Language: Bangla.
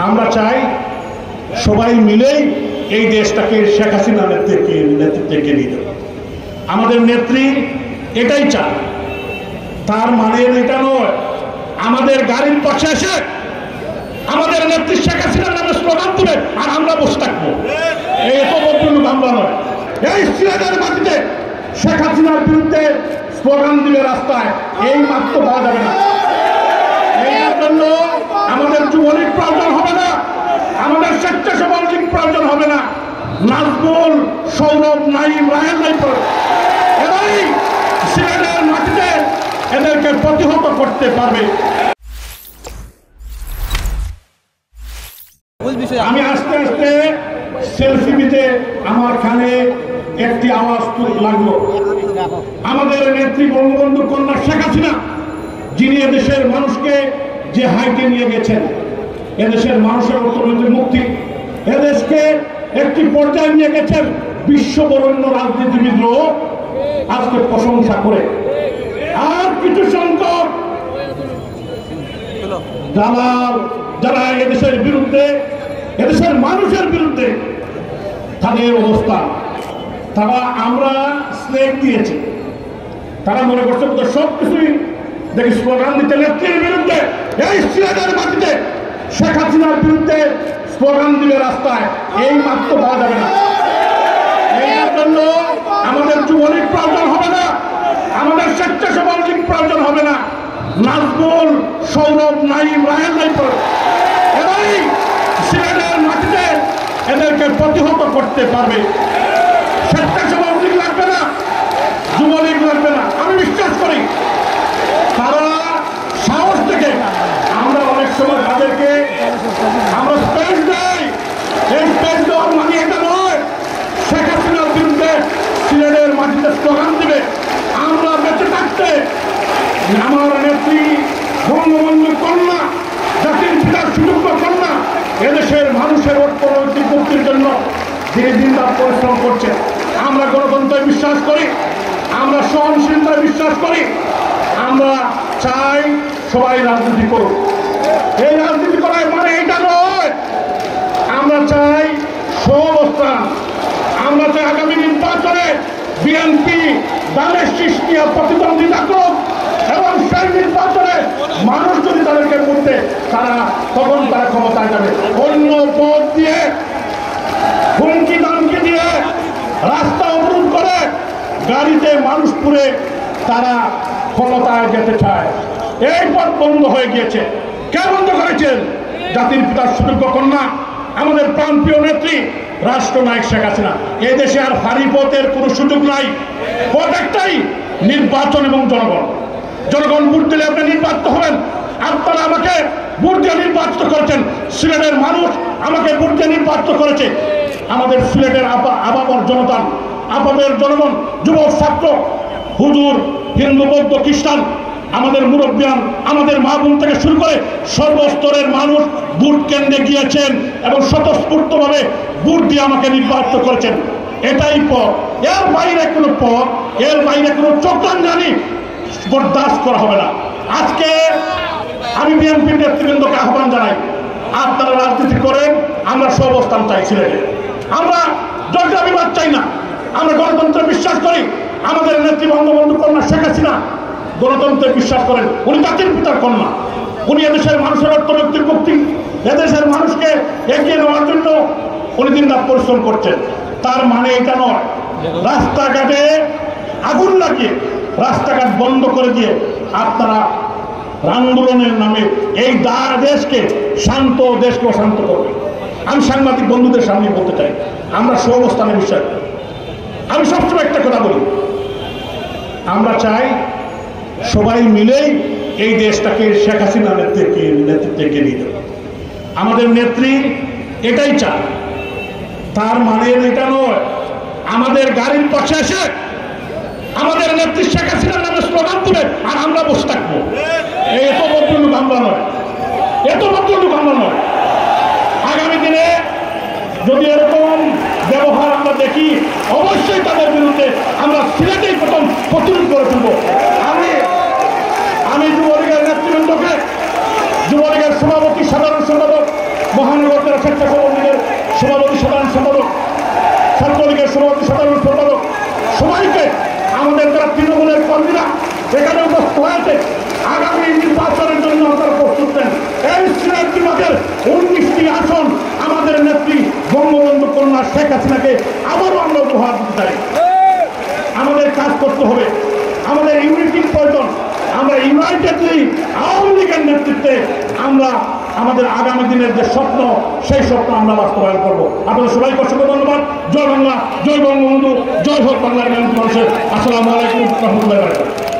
আমরা চাই সবাই মিলেই এই দেশটাকে শেখ হাসিনা নেতৃত্বে এগিয়ে নিয়ে যাবে। আমাদের নেত্রী এটাই চায়। তার মানে এটা নয় আমাদের গাড়ির পাশে এসে আমাদের নেত্রী শেখ হাসিনার নামে স্লোগান তুলে আর আমরা বসে থাকবো, এই এত বদলুক আমরা নয়। এই সিলেটের মাটিতে শেখ হাসিনার বিরুদ্ধে স্লোগান দিবে রাস্তায়, এই মাত্র পাওয়া যাবে না। এই জন্য আমাদের যুবলীগ প্রয়োজন হবে না, আমাদের স্বেচ্ছাসেবক লীগ প্রয়োজন হবে না। নাজমুল, সৌরভ, নাইম, রাহেল এরাই সিলেটের মাটিতে এদেরকে প্রতিহত করতে পারবে। আমি আস্তে আস্তে সেলফি নিতে আমার কানে একটি আওয়াজ লাগলো। আমাদের নেত্রী বঙ্গবন্ধু কন্যা শেখ হাসিনা, যিনি এদেশের মানুষকে যে হাইটে নিয়ে গেছেন, এদেশের মানুষের অর্থনৈতিক মুক্তি, এদেশকে একটি পর্যায়ে নিয়ে গেছেন, বিশ্ববরেণ্য রাজনীতিবিদরাও আজকে প্রশংসা করে। আর কিছু সংখ্যক দালাল যারা এদেশের বিরুদ্ধে, এদেশের মানুষের বিরুদ্ধে তাদের অবস্থা, তারা আমরা স্লেক দিয়েছি, তারা মনে করছে সবকিছুই দেখি স্লোগান দিতে নেত্রীর বিরুদ্ধে। এই সিলেটের মাটিতে শেখ হাসিনার বিরুদ্ধে স্লোগান দিবে রাস্তায়, এই মাত্র পাওয়া যাবে না। এই জন্য আমাদের যুবলীগ প্রয়োজন হবে না, আমাদের স্বেচ্ছাসেবক লীগ প্রয়োজন হবে না। নাজমুল, সৌরভ, নাইম, রাহেল এরাই সিলেটের মাটিতে এদেরকে প্রতিহত করতে পারবে। স্বেচ্ছাসেবক লীগ লাগবে না, যুবলীগ লাগবে না। আমি বিশ্বাস করি তারা সাহস থেকে, আমরা অনেক সময় তাদেরকে আমরা স্পেস দেই, এই স্পেস দেওয়ার মানে এটা নয় শেখ হাসিনার বিরুদ্ধে সিলেটের মাটিতে স্লোগান দিবে। আমরা বেঁচে থাকতে আমার নেত্রী বঙ্গবন্ধু কন্যা, জাতির পিতার সুযোগ্য কন্যা, এদেশের মানুষের অর্থনৈতিক মুক্তির জন্য যিনি দিনরাত পরিশ্রম করছে। আমরা গণতন্ত্রে বিশ্বাস করি, আমরা সহনশীলতায় বিশ্বাস করি, আমরা চাই সবাই রাজনীতি করুক। এই রাজনীতি করার মানে এটা নয় আমরা চাই সহাবস্থান, আমরা চাই আগামী নির্বাচনে বিএনপি দানের শীষ নিয়ে প্রতিদ্বন্দ্বিতা করুক এবং সেই নির্বাচনে মানুষ যদি তাদেরকে করতে তখন তারা ক্ষমতায় যাবে। অন্য পথ দিয়ে, হুমকি দামকি দিয়ে, রাস্তা অবরোধ করে, গাড়িতে মানুষ পুরে তারা ক্ষমতায় যেতে চায়। এই পথ বন্ধ হয়ে গিয়েছে। কে বন্ধ করেছেন? জাতির পিতার সুযোগ্য কন্যা, আমাদের প্রাণপ্রিয় নেত্রী রাষ্ট্রনায়ক শেখ হাসিনা। এই দেশে আর ফাঁড়ি পথের কোনো সুযোগ নাই। পথ একটাই, নির্বাচন এবং জনগণ। জনগণ ভোট দিলে আপনি নির্বাচিত হবেন। আপনারা আমাকে ভোট দিয়ে নির্বাচিত করেছেন, সিলেটের মানুষ আমাকে ভোট দিয়ে নির্বাচিত করেছে। আমাদের সিলেটের আপামর জনতা, আপামের জনগণ, যুবক, ছাত্র, হুজুর, হিন্দু, বৌদ্ধ, খ্রিস্টান, আমাদের মুরব্বিয়ান, আমাদের মা বোন থেকে শুরু করে সর্বস্তরের মানুষ ভোট কেন্দ্রে গিয়েছেন এবং স্বতঃস্ফূর্তভাবে ভোট দিয়ে আমাকে নির্বাচিত করেছেন। এটাই পথ, এর বাইরে কোনো পথ, এর বাইরে কোনো চক্রাঞ্জানি বরদাস্ত করা হবে না। আজকে আমি বিএনপির নেতৃবৃন্দকে আহ্বান জানাই, আপনারা রাজনীতি করেন, আমরা সহাবস্থান চাই সিলেটে। আমরা জলটা বিবাদ চাই না, আমরা গণতন্ত্রে বিশ্বাস করি। আমাদের নেত্রী বঙ্গবন্ধু কন্যা শেখ হাসিনা গণতন্ত্রে বিশ্বাস করেন। উনি জাতির পিতার কন্যা, উনি এদেশের মানুষের অর্থনৈতিক মুক্তি, এদেশের মানুষকে এগিয়ে নেওয়ার জন্য উনি দিনরাত পরিশ্রম করছেন। তার মানে এটা নয় রাস্তাঘাটে আগুন লাগিয়ে, রাস্তাঘাট বন্ধ করে দিয়ে আপনারা আন্দোলনের নামে এই দেশকে শান্ত, দেশকে অশান্ত করবে। আমি সাংবাদিক বন্ধুদের সামনে বলতে চাই, আমরা সহাবস্থানে বিশ্বাস করি। আমি সবসময় একটা কথা বলি, আমরা চাই সবাই মিলেই এই দেশটাকে শেখ হাসিনা নেতৃত্বে এগিয়ে নিয়ে যাবে। আমাদের নেত্রী এটাই চায়। তার মানে এটা নয় আমাদের গাড়ির পাশে এসে আমাদের নেত্রী শেখ হাসিনার নামে স্লোগান তুলে আর আমরা বসে থাকবো, এই এত বদলুক আমরা নয়, এত বদলুক আমরা নয়। আগামী দিনে যদি এরকম ব্যবহার আমরা দেখি, অবশ্যই তাদের বিরুদ্ধে আমরা সিলেটেই প্রথম প্রতিরোধ করে তুলব। আমি যুবলীগের নেতৃবৃন্দকে, যুবলীগের সভাপতি, সাধারণ সম্পাদক মহানগর জেলা স্বেচ্ছাসেবক লীগের সভাপতি সাধারণ সম্পাদক, ছাত্রলীগের সভাপতি সাধারণ সম্পাদক, সবাইকে আমাদের যারা তৃণমূলের কর্মীরা এখানে উপস্থিত হয়েছে, আগামী নির্বাচনের জন্য আপনারা প্রস্তুত নেন। এই সিলেট বিভাগের 19টি আসন আমাদের নেত্রী বঙ্গবন্ধু কন্যা শেখ হাসিনাকে আবারও আমরা উপহার দিতে চাই। আমাদের কাজ করতে হবে, আমাদের ইউনিটির প্রয়োজন। আমরা ইউনাইটেডলি আওয়ামী লীগের নেতৃত্বে আমরা আমাদের আগামী দিনের যে স্বপ্ন, সেই স্বপ্ন আমরা বাস্তবায়ন করবো। আপনাদের সবাইকে অসংখ্য ধন্যবাদ। জয় বাংলা, জয় বঙ্গবন্ধু, জয় হোক বাংলার মানুষের। আসসালামু আলাইকুম রহমতুল্লাহ।